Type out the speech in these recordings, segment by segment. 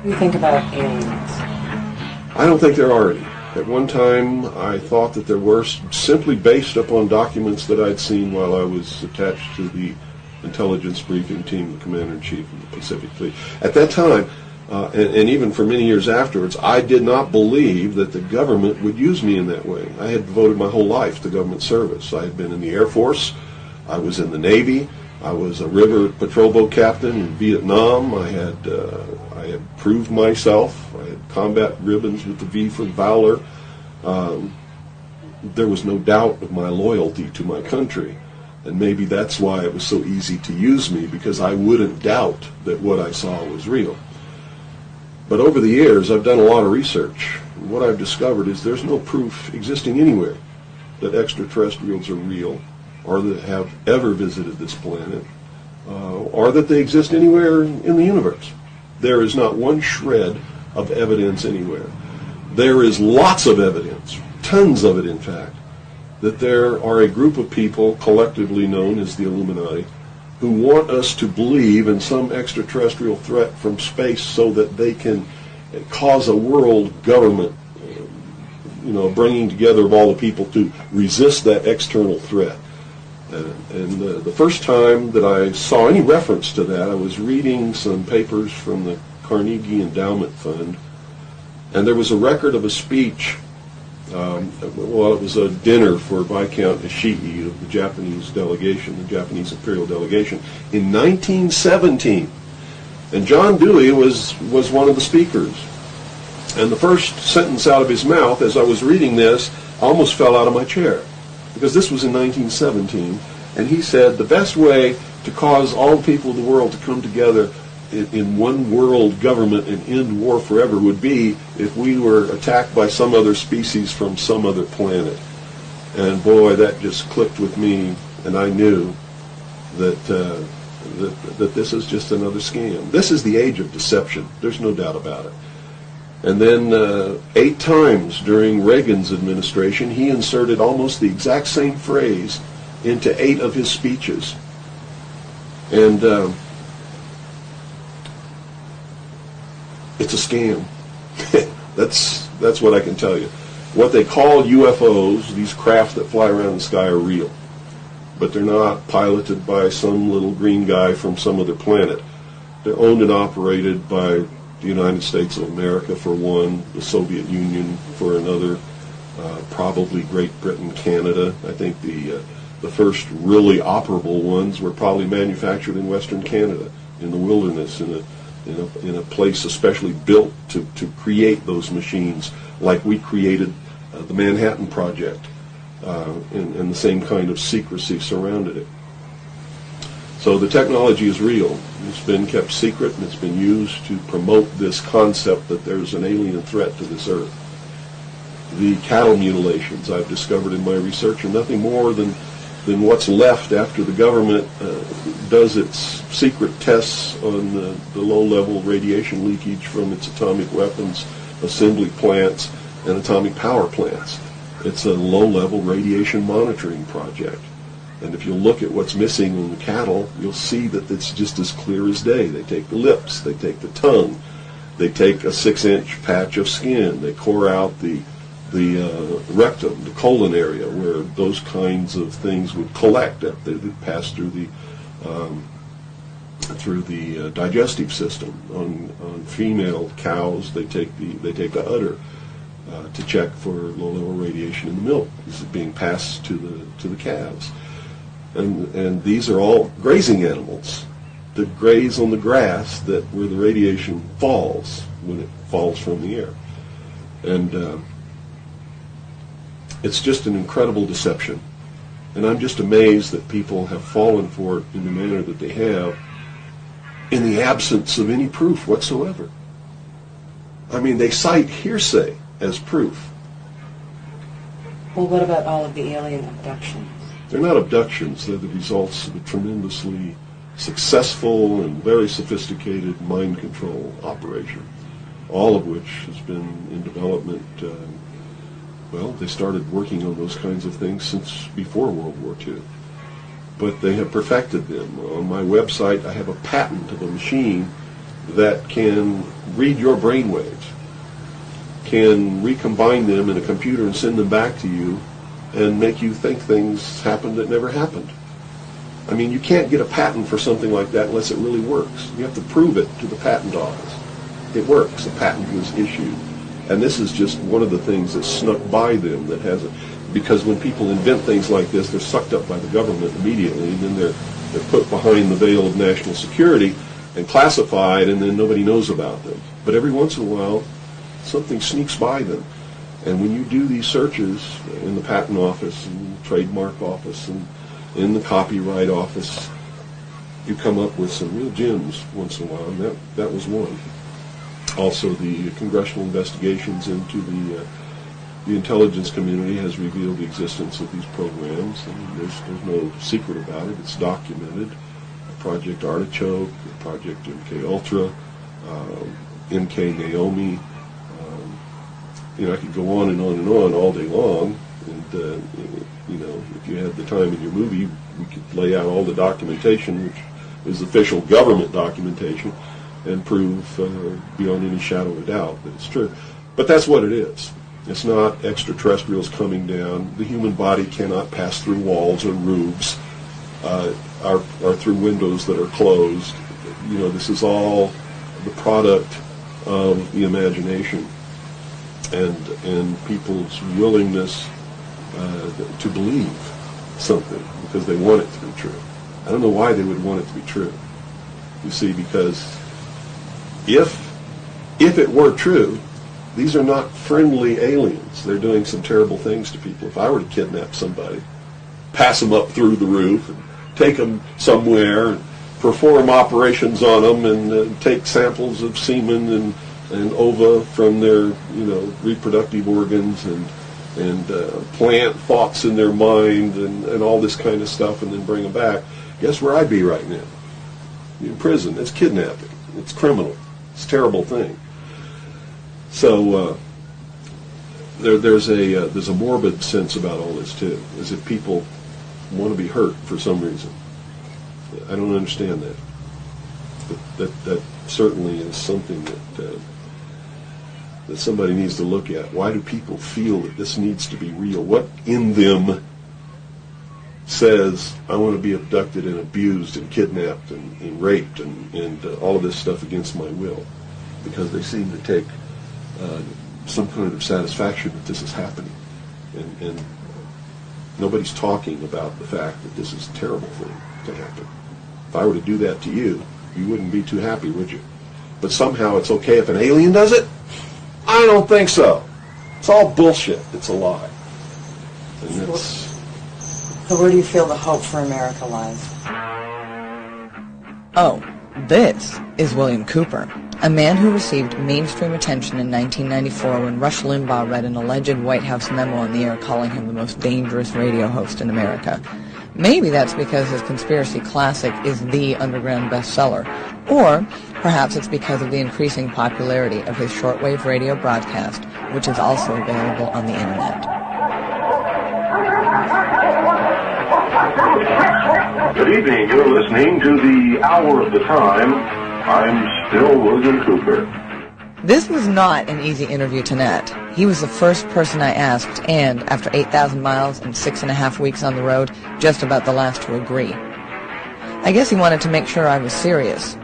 What do you think about aliens? I don't think there are any. At one time, I thought that there were, simply based upon documents that I'd seen while I was attached to the intelligence briefing team, the commander-in-chief of the Pacific Fleet. At that time, and even for many years afterwards, I did not believe that the government would use me in that way. I had devoted my whole life to government service. I had been in the Air Force, I was in the Navy, I was a river patrol boat captain in Vietnam. I had proved myself. I had combat ribbons with the V for Valor. There was no doubt of my loyalty to my country. And maybe that's why it was so easy to use me, because I wouldn't doubt that what I saw was real. But over the years, I've done a lot of research. And what I've discovered is there's no proof existing anywhere that extraterrestrials are real, or that have ever visited this planet, or that they exist anywhere in the universe. There is not one shred of evidence anywhere. There is lots of evidence, tons of it in fact, that there are a group of people collectively known as the Illuminati who want us to believe in some extraterrestrial threat from space so that they can cause a world government, bringing together of all the people to resist that external threat. And the first time that I saw any reference to that, I was reading some papers from the Carnegie Endowment Fund, and there was a record of a speech. It was a dinner for Viscount Ishii of the Japanese delegation, the Japanese imperial delegation, in 1917. And John Dewey was one of the speakers. And the first sentence out of his mouth, as I was reading this, I almost fell out of my chair, because this was in 1917. And he said the best way to cause all the people of the world to come together in one world government and end war forever would be if we were attacked by some other species from some other planet. And boy, that just clicked with me, and I knew that this is just another scam. This is the age of deception. There's no doubt about it. And then 8 times during Reagan's administration, he inserted almost the exact same phrase into 8 of his speeches. And it's a scam. That's what I can tell you. What they call UFOs, these craft that fly around the sky, are real. But they're not piloted by some little green guy from some other planet. They're owned and operated by the United States of America for one, the Soviet Union for another, probably Great Britain, Canada. I think the first really operable ones were probably manufactured in Western Canada, in the wilderness, in a place especially built to create those machines, like we created the Manhattan Project, and the same kind of secrecy surrounded it. So the technology is real. It's been kept secret, and it's been used to promote this concept that there's an alien threat to this earth. The cattle mutilations I've discovered in my research are nothing more than what's left after the government does its secret tests on the low-level radiation leakage from its atomic weapons assembly plants and atomic power plants. It's a low-level radiation monitoring project. And if you look at what's missing in the cattle, you'll see that it's just as clear as day. They take the lips, they take the tongue, they take a 6-inch patch of skin, they core out the rectum, the colon area, where those kinds of things would collect. They pass through the digestive system. On female cows, they take the udder to check for low-level radiation in the milk. This is being passed to the calves. And these are all grazing animals that graze on the grass where the radiation falls when it falls from the air. And it's just an incredible deception. And I'm just amazed that people have fallen for it in the manner that they have in the absence of any proof whatsoever. I mean, they cite hearsay as proof. Well, what about all of the alien abductions? They're not abductions. They're the results of a tremendously successful and very sophisticated mind control operation, all of which has been in development. They started working on those kinds of things since before World War II. But they have perfected them. On my website, I have a patent of a machine that can read your brainwaves, can recombine them in a computer and send them back to you and make you think things happened that never happened. I mean, you can't get a patent for something like that unless it really works. You have to prove it to the patent office. It works. A patent was issued. And this is just one of the things that snuck by them that hasn't, because when people invent things like this, they're sucked up by the government immediately, and then they're put behind the veil of national security and classified, and then nobody knows about them. But every once in a while, something sneaks by them. And when you do these searches in the patent office and the trademark office and in the copyright office, you come up with some real gems once in a while, and that was one. Also, the congressional investigations into the intelligence community has revealed the existence of these programs, and there's no secret about it. It's documented. Project Artichoke, Project MK Ultra, MK Naomi. I could go on and on and on all day long. And if you had the time in your movie, we could lay out all the documentation, which is official government documentation, and prove beyond any shadow of a doubt that it's true. But that's what it is. It's not extraterrestrials coming down. The human body cannot pass through walls or roofs, or through windows that are closed. This is all the product of the imagination and people's willingness to believe something because they want it to be true. I don't know why they would want it to be true. You see, because if it were true, these are not friendly aliens. They're doing some terrible things to people. If I were to kidnap somebody, pass them up through the roof, and take them somewhere, and perform operations on them, and take samples of semen and ova from their reproductive organs, and plant thoughts in their mind, and all this kind of stuff, and then bring them back, guess where I'd be right now? In prison. It's kidnapping. It's criminal. It's a terrible thing. So there's a morbid sense about all this too, as if people want to be hurt for some reason. I don't understand that. That certainly is something that somebody needs to look at. Why do people feel that this needs to be real? What in them says, I want to be abducted and abused and kidnapped and raped and all of this stuff against my will? Because they seem to take some kind of satisfaction that this is happening. And nobody's talking about the fact that this is a terrible thing to happen. If I were to do that to you, you wouldn't be too happy, would you? But somehow it's okay if an alien does it? I don't think so. It's all bullshit. It's a lie. And that's... So where do you feel the hope for America lies? Oh, this is William Cooper, a man who received mainstream attention in 1994 when Rush Limbaugh read an alleged White House memo on the air calling him the most dangerous radio host in America. Maybe that's because his conspiracy classic is the underground bestseller, or perhaps it's because of the increasing popularity of his shortwave radio broadcast, which is also available on the internet. Good evening. You're listening to the Hour of the Time. I'm still William Cooper. This was not an easy interview to net. He was the first person I asked, and after 8,000 miles and 6.5 weeks on the road, just about the last to agree. I guess he wanted to make sure I was serious.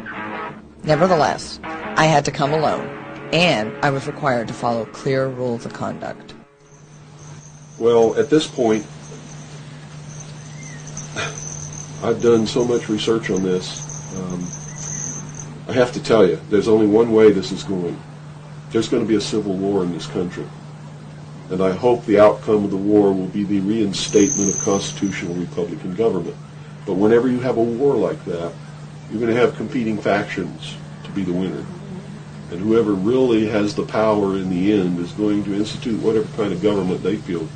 Nevertheless, I had to come alone, and I was required to follow clear rules of conduct. Well, at this point, I've done so much research on this. I have to tell you, there's only one way this is going. There's going to be a civil war in this country. And I hope the outcome of the war will be the reinstatement of constitutional Republican government. But whenever you have a war like that, you're going to have competing factions to be the winner. And whoever really has the power in the end is going to institute whatever kind of government they feel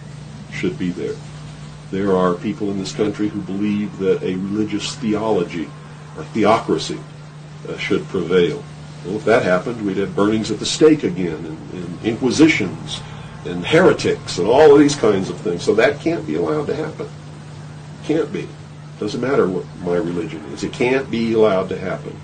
should be there. There are people in this country who believe that a religious theology or theocracy should prevail. Well, if that happened, we'd have burnings at the stake again, and inquisitions, and heretics, and all of these kinds of things. So that can't be allowed to happen. Can't be. Doesn't matter what my religion is. It can't be allowed to happen.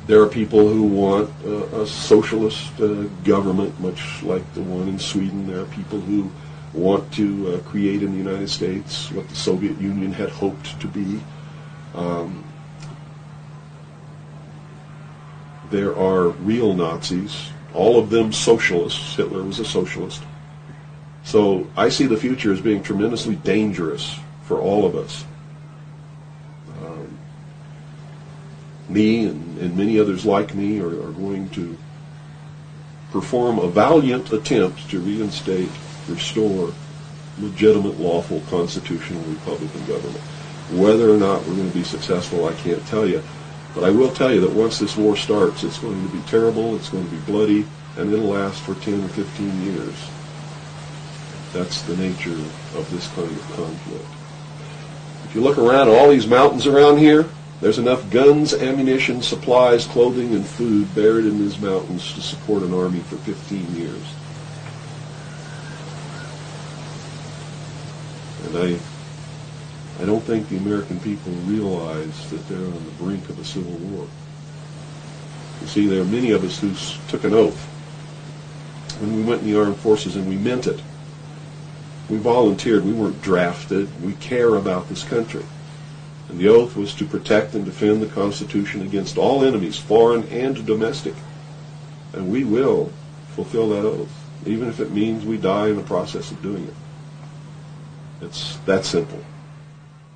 There are people who want a socialist government, much like the one in Sweden. There are people who want to create in the United States what the Soviet Union had hoped to be. There are real Nazis, all of them socialists. Hitler was a socialist. So I see the future as being tremendously dangerous for all of us. Me and many others like me are going to perform a valiant attempt to reinstate, restore legitimate, lawful, constitutional Republican government. Whether or not we're going to be successful, I can't tell you. But I will tell you that once this war starts, it's going to be terrible, it's going to be bloody, and it'll last for 10 or 15 years. That's the nature of this kind of conflict. If you look around at all these mountains around here, there's enough guns, ammunition, supplies, clothing, and food buried in these mountains to support an army for 15 years. And I don't think the American people realize that they're on the brink of a civil war. You see, there are many of us who took an oath when we went in the armed forces, and we meant it. We volunteered. We weren't drafted. We care about this country. And the oath was to protect and defend the Constitution against all enemies, foreign and domestic. And we will fulfill that oath, even if it means we die in the process of doing it. It's that simple.